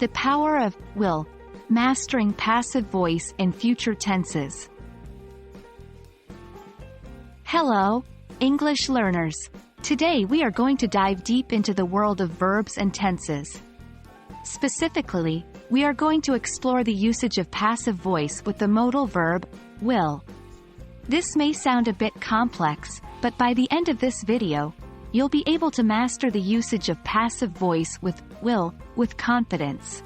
The power of will, mastering passive voice in future tenses. Hello, English learners. Today we are going to dive deep into the world of verbs and tenses. Specifically, we are going to explore the usage of passive voice with the modal verb, will. This may sound a bit complex, but by the end of this video, you'll be able to master the usage of passive voice with will with confidence.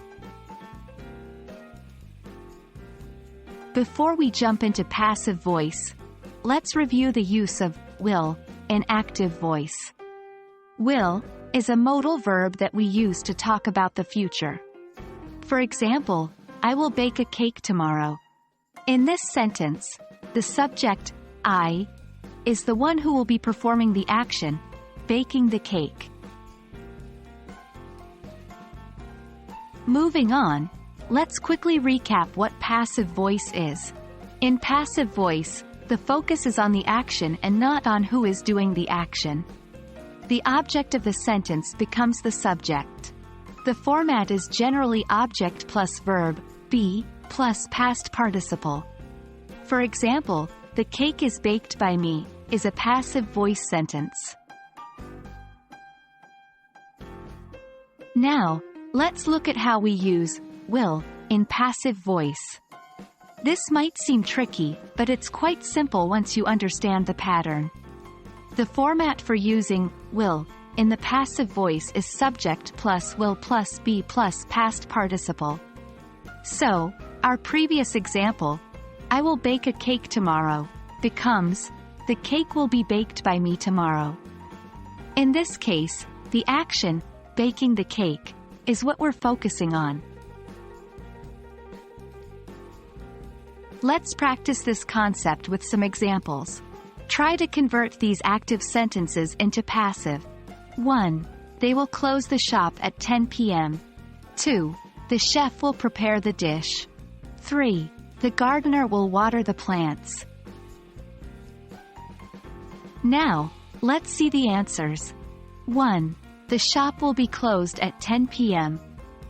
Before we jump into passive voice, let's review the use of will in active voice. Will is a modal verb that we use to talk about the future. For example, I will bake a cake tomorrow. In this sentence, the subject, I, is the one who will be performing the action, baking the cake. Moving on, let's quickly recap what passive voice is. In passive voice, the focus is on the action and not on who is doing the action. The object of the sentence becomes the subject. The format is generally object plus verb, be, plus past participle. For example, the cake is baked by me, is a passive voice sentence. Now, let's look at how we use will in passive voice. This might seem tricky, but it's quite simple once you understand the pattern. The format for using will in the passive voice is subject plus will plus be plus past participle. So, our previous example, I will bake a cake tomorrow, becomes, the cake will be baked by me tomorrow. In this case, the action, baking the cake, is what we're focusing on. Let's practice this concept with some examples. Try to convert these active sentences into passive. 1. They will close the shop at 10 p.m. 2. The chef will prepare the dish. 3. The gardener will water the plants. Now, let's see the answers. 1. The shop will be closed at 10 p.m.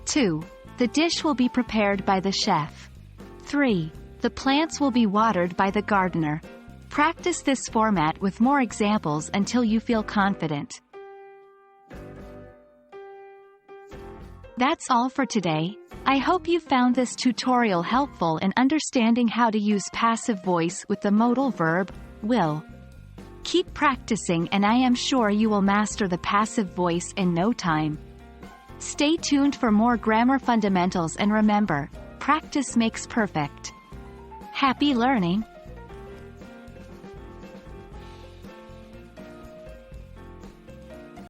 2. The dish will be prepared by the chef. 3. The plants will be watered by the gardener. Practice this format with more examples until you feel confident. That's all for today. I hope you found this tutorial helpful in understanding how to use passive voice with the modal verb, will. Keep practicing and I am sure you will master the passive voice in no time. Stay tuned for more grammar fundamentals and remember, practice makes perfect. Happy learning!